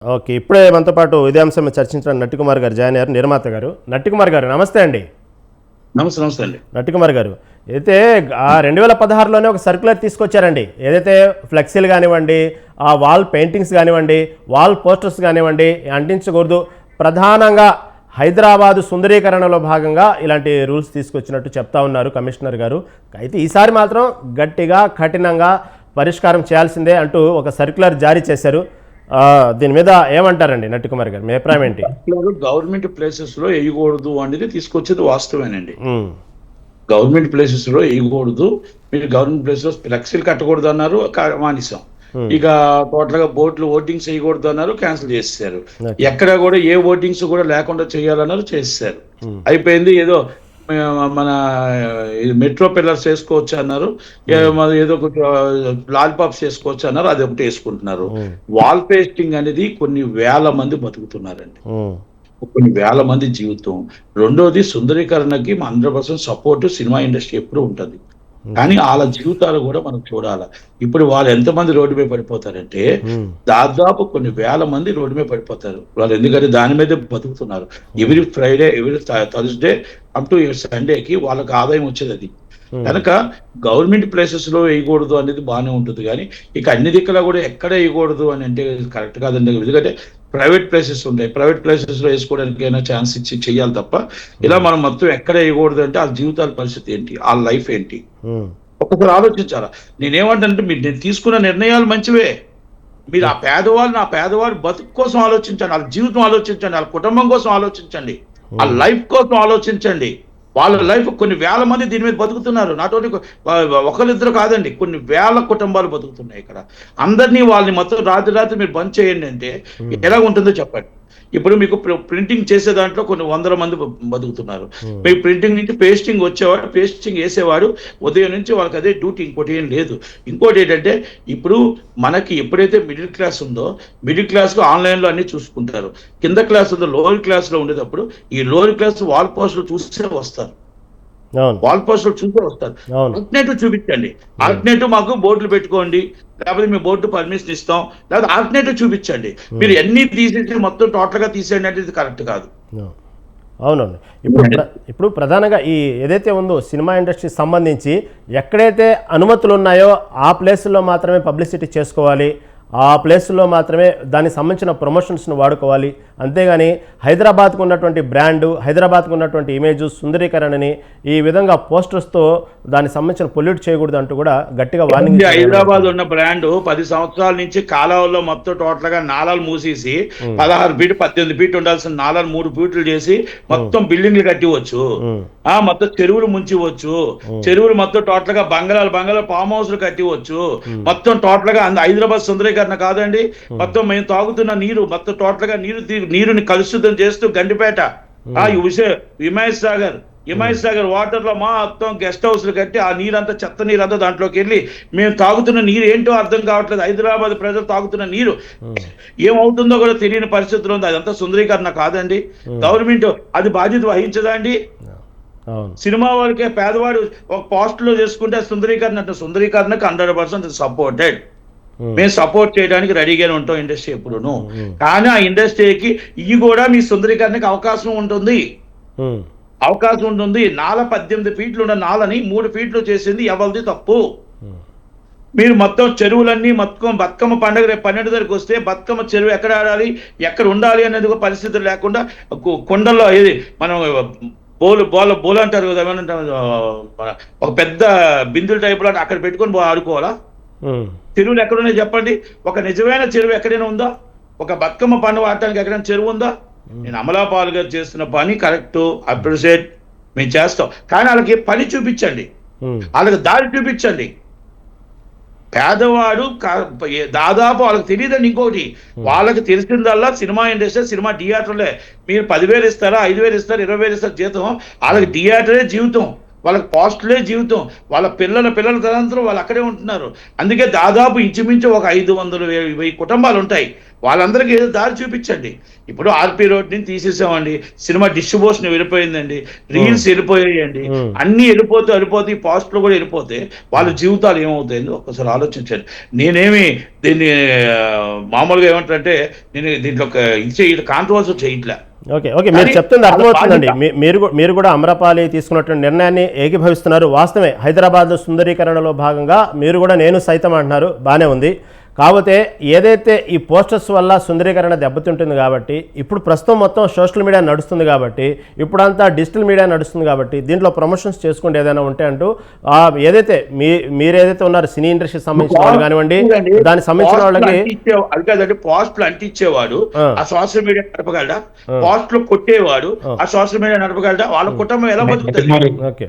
Okay. ఇప్పుడే మనతో పాటు ఇదే అంశం మీద చర్చించడానికి నట్టికుమార్ గారు జాయిన్ అయ్యారు, నిర్మాత గారు. నట్టికుమార్ గారు నమస్తే అండి. నమస్తే నమస్తే అండి. నట్టికుమార్ గారు, అయితే 2016లోనే ఒక సర్క్యులర్ తీసుకొచ్చారండి. ఏదైతే ఫ్లెక్సీలు కానివ్వండి, ఆ వాల్ పెయింటింగ్స్ కానివ్వండి, వాల్ పోస్టర్స్ కానివ్వండి అంటించకూడదు. ప్రధానంగా హైదరాబాదు సుందరీకరణలో భాగంగా ఇలాంటి రూల్స్ తీసుకొచ్చినట్టు చెప్తా ఉన్నారు కమిషనర్ గారు. అయితే ఈసారి మాత్రం గట్టిగా కఠినంగా పరిష్కారం చేయాల్సిందే అంటూ ఒక సర్క్యులర్ జారీ చేశారు. దీని మీద ఏమంటారండి నట్టికుమార్ గారు, మీ అభిప్రాయం ఏంటి? గవర్నమెంట్ ప్లేసెస్ లో వేయకూడదు అనేది తీసుకొచ్చేది వాస్తవేనండి. గవర్నమెంట్ ప్లేసెస్ లో వేయకూడదు, మీరు గవర్నమెంట్ ప్లేస్ లో ఫ్లెక్సీలు కట్టకూడదు అన్నారు, మానేసాం. ఇక టోటల్ గా బోర్డులు ఓటింగ్స్ వేయకూడదు అన్నారు, క్యాన్సిల్ చేసేసారు. ఎక్కడ కూడా ఏ ఓటింగ్స్ కూడా లేకుండా చేయాలన్నారు, చేసేసారు. అయిపోయింది. ఏదో మన మెట్రో పిల్లర్స్ వేసుకోవచ్చు అన్నారు, ఏదో లాలిపాప్స్ వేసుకోవచ్చు అన్నారు, అది ఒకటి వేసుకుంటున్నారు. వాల్ పేస్టింగ్ అనేది కొన్ని వేల మంది బతుకుతున్నారండి, కొన్ని వేల మంది జీవితం. రెండోది, సుందరీకరణకి 100% సపోర్ట్ సినిమా ఇండస్ట్రీ ఎప్పుడు ఉంటుంది, కానీ వాళ్ళ జీవితాలు కూడా మనం చూడాలి. ఇప్పుడు వాళ్ళు ఎంతమంది రోడ్డు మీద పడిపోతారంటే దాదాపు కొన్ని వేల మంది రోడ్డు మీద పడిపోతారు వాళ్ళు, ఎందుకంటే దాని మీదే బతుకుతున్నారు. Every Friday, every Thursday up to సండేకి వాళ్ళకి ఆదాయం వచ్చేది అది. కనుక గవర్నమెంట్ ప్లేసెస్ లో వేయకూడదు అనేది బాగానే ఉంటుంది, కానీ ఇక అన్ని దిక్కులా కూడా ఎక్కడ వేయకూడదు అని అంటే కరెక్ట్ కాదండి. ఎందుకంటే ప్రైవేట్ ప్లేసెస్ ఉంటాయి, ప్రైవేట్ ప్లేసెస్ లో వేసుకోవడానికి అయినా ఛాన్స్ ఇచ్చి చెయ్యాలి తప్ప ఇలా మనం మొత్తం ఎక్కడ వేయకూడదు అంటే వాళ్ళ జీవితాల పరిస్థితి ఏంటి, వాళ్ళ లైఫ్ ఏంటి, ఒక్కసారి ఆలోచించాలా. నేనేమంటానంటే నేను తీసుకున్న నిర్ణయాలు మంచివే, మీరు ఆ పేదవాడు బతుకు కోసం ఆలోచించండి, వాళ్ళ జీవితం ఆలోచించండి, వాళ్ళ కుటుంబం కోసం ఆలోచించండి, వాళ్ళ లైఫ్ కోసం ఆలోచించండి. వాళ్ళ లైఫ్ కొన్ని వేల మంది దీని మీద బతుకుతున్నారు. నాట్ ఓన్లీ ఒకరిద్దరు కాదండి, కొన్ని వేల కుటుంబాలు బతుకుతున్నాయి ఇక్కడ. అందరినీ వాళ్ళని మొత్తం రాత్రి మీరు బంద్ చేయండి అంటే ఎలా ఉంటుందో చెప్పండి. ఇప్పుడు మీకు ప్రింటింగ్ చేసే దాంట్లో కొన్ని 100 మంది బతుకుతున్నారు. మీ ప్రింటింగ్ నుంచి పేస్టింగ్ వచ్చేవాడు, పేస్టింగ్ వేసేవాడు, ఉదయం నుంచి వాళ్ళకి అదే డ్యూటీ, ఇంకోటి ఏం లేదు. ఇంకోటి ఏంటంటే, ఇప్పుడు మనకి ఎప్పుడైతే మిడిల్ క్లాస్ ఉందో, మిడిల్ క్లాస్ లో ఆన్లైన్ లో అన్ని చూసుకుంటారు. కింద క్లాస్ ఉందో, లోవర్ క్లాస్ లో ఉండేటప్పుడు ఈ లోవర్ క్లాస్ వాల్ పోస్టులు చూసే వస్తారు, వాల్ పోస్టులు చూసే వస్తారు. ఆల్టర్నేటివ్ చూపించండి, ఆల్టర్నేటివ్ మాకు బోర్డులు పెట్టుకోండి, లేకపోతే మేము బోర్డు పర్మిషన్ ఇస్తాం, లేకపోతే ఆల్టర్నేటివ్ చూపించండి. మీరు ఎన్ని తీసేసి మొత్తం టోటల్ గా తీసేయండి అంటే ఇది కరెక్ట్ కాదు. అవునండి. ఇప్పుడు ప్రధానంగా ఈ ఏదైతే ఉందో సినిమా ఇండస్ట్రీకి సంబంధించి ఎక్కడైతే అనుమతులు ఉన్నాయో ఆ ప్లేసుల్లో మాత్రమే పబ్లిసిటీ చేసుకోవాలి, ఆ ప్లేస్లో మాత్రమే దానికి సంబంధించిన ప్రమోషన్స్ను వాడుకోవాలి. అంతేగాని హైదరాబాద్కు ఉన్నటువంటి బ్రాండు, హైదరాబాద్కు ఉన్నటువంటి ఇమేజ్, సుందరీకరణని ఈ విధంగా పోస్టర్స్తో దానికి సంబంధించిన పొల్యూట్ చేయకూడదు అంటూ కూడా గట్టిగా వార్నింగ్. హైదరాబాద్ ఉన్న బ్రాండు 10 సంవత్సరాల నుంచి కాలువల్లో మొత్తం టోటల్ గా నాలాలు మూసేసి 16 ఫీట్ 18 ఫీట్ ఉండాల్సిన నాలాలు 3 ఫీట్లు చేసి మొత్తం బిల్డింగ్లు కట్టివచ్చు, మొత్తం చెరువులు ముంచివచ్చు, చెరువులు మొత్తం టోటల్ గా బంగళాలు ఫామ్ హౌస్లు కట్టివచ్చు, మొత్తం టోటల్ గా హైదరాబాద్ సుందరీకరణ కాదండి. మొత్తం మేము తాగుతున్న నీరు మొత్తం టోటల్ గా నీరుని కలుషితం చేస్తూ గండిపేట, హిమాయత్ సాగర్ వాటర్ లో మొత్తం గెస్ట్ హౌస్లు కట్టి ఆ నీరంతా చెత్త నీరంతా దాంట్లోకి వెళ్ళి మేము తాగుతున్న నీరు ఏంటో అర్థం కావట్లేదు. హైదరాబాద్ ప్రజలు తాగుతున్న నీరు ఏమవుతుందో కూడా తెలియని పరిస్థితులు ఉంది. అదంతా సుందరీకరణ కాదండి. గవర్నమెంట్ అది బాధ్యత వహించదా అండి? సినిమా వాళ్ళకే పేదవాడు ఒక పోస్ట్ లో చేసుకుంటే సుందరీకరణ అంటే సుందరీకరణకు 100% సపోర్టెడ్, మేము సపోర్ట్ చేయడానికి రెడీగానే ఉంటాం ఇండస్ట్రీ ఎప్పుడును. కానీ ఆ ఇండస్ట్రీకి ఇవి కూడా మీ సుందరీకరణకి అవకాశం ఉంటుంది. నాల 18 ఫీట్లు ఉన్న నాలని 3 ఫీట్లు చేసింది ఎవరిది తప్పు? మీరు మొత్తం చెరువులన్నీ మొత్తం బతుకమ్మ పండుగ రేపు 12 తారీఖు వస్తే బతుకమ్మ చెరువు ఎక్కడ ఆడాలి, ఎక్కడ ఉండాలి అనేది పరిస్థితులు లేకుండా కొండల్లో ఏది మనం బోలు అంటారు కదా, ఒక పెద్ద బిందుల టైప్ లో అక్కడ పెట్టుకొని ఆడుకోవాలా? చెరువులు ఎక్కడున్నాయి చెప్పండి? ఒక నిజమైన చెరువు ఎక్కడైనా ఉందా? ఒక బతుకమ్మ పండుగ ఆడటానికి ఎక్కడైనా చెరువు ఉందా? నేను అమలాపాల్ గారు చేస్తున్న పని కరెక్ట్, అప్రిషియేట్ మేము చేస్తాం, కానీ వాళ్ళకి పని చూపించండి, వాళ్ళకి దారి చూపించండి. పేదవాడు దాదాపు వాళ్ళకి తెలియదండి. ఇంకోటి వాళ్ళకి తెలిసిందల్లా సినిమా ఇండస్ట్రీ, సినిమా థియేటర్లే. మీరు 10,000 ఇస్తారా, 5,000 ఇస్తారు, 20,000 ఇస్తారు జీతం, వాళ్ళకి థియేటరే జీవితం. వాళ్ళకి పోస్టులే జీవితం. వాళ్ళ పిల్లల తదనంతరం వాళ్ళు అక్కడే ఉంటున్నారు. అందుకే దాదాపు ఇంచుమించు ఒక 500,000 కుటుంబాలు ఉంటాయి. వాళ్ళందరికీ ఏదో దారి చూపించండి. ఇప్పుడు ఆర్పి రోడ్ ని తీసేసామండి, సినిమా డిస్ట్రిబ్యూషన్ వెళ్ళిపోయిందండి, రీల్స్ వెళ్ళిపోయాయండి, అన్ని వెళ్ళిపోతే ఈ పోస్టులు కూడా వెళ్ళిపోతే వాళ్ళ జీవితాలు ఏమవుతాయండి ఒక్కసారి ఆలోచించండి. నేనేమి దీన్ని మామూలుగా ఏమంటారంటే నేను దీంట్లో కాంట్రవర్సీ చేయట్లే. ఓకే ఓకే మీరు చెప్తుంది అర్థమవుతుందండి. మీరు కూడా అమ్రపాలి తీసుకున్నటువంటి నిర్ణయాన్ని ఏకీభవిస్తున్నారు. వాస్తవమే, హైదరాబాద్ సుందరీకరణలో భాగంగా మీరు కూడా నేను సైతం అంటున్నారు, బాగానే ఉంది. కాకపోతే ఏదైతే ఈ పోస్టర్స్ వల్ల సుందరీకరణ దెబ్బతింటుంది కాబట్టి, ఇప్పుడు ప్రస్తుతం మొత్తం సోషల్ మీడియా నడుస్తుంది కాబట్టి, ఇప్పుడంతా డిజిటల్ మీడియా నడుస్తుంది కాబట్టి, దీంట్లో ప్రమోషన్స్ చేసుకుంటే ఏదైనా ఉంటే అంటూ ఏదైతే మీరేదైతే ఉన్నారు సినీ ఇండస్ట్రీకి సంబంధించిన వాళ్ళు కానివ్వండి, దానికి సంబంధించిన వాళ్ళకి అది కాదండి, పోస్టులు అంటించేవాడు ఆ సోషల్ మీడియా నడపగలడా? పోస్టులు కొట్టేవాడు ఆ సోషల్ మీడియా నడపగలడా? వాళ్ళ కుటుంబం ఎలా బతుకుతుంది? ఓకే.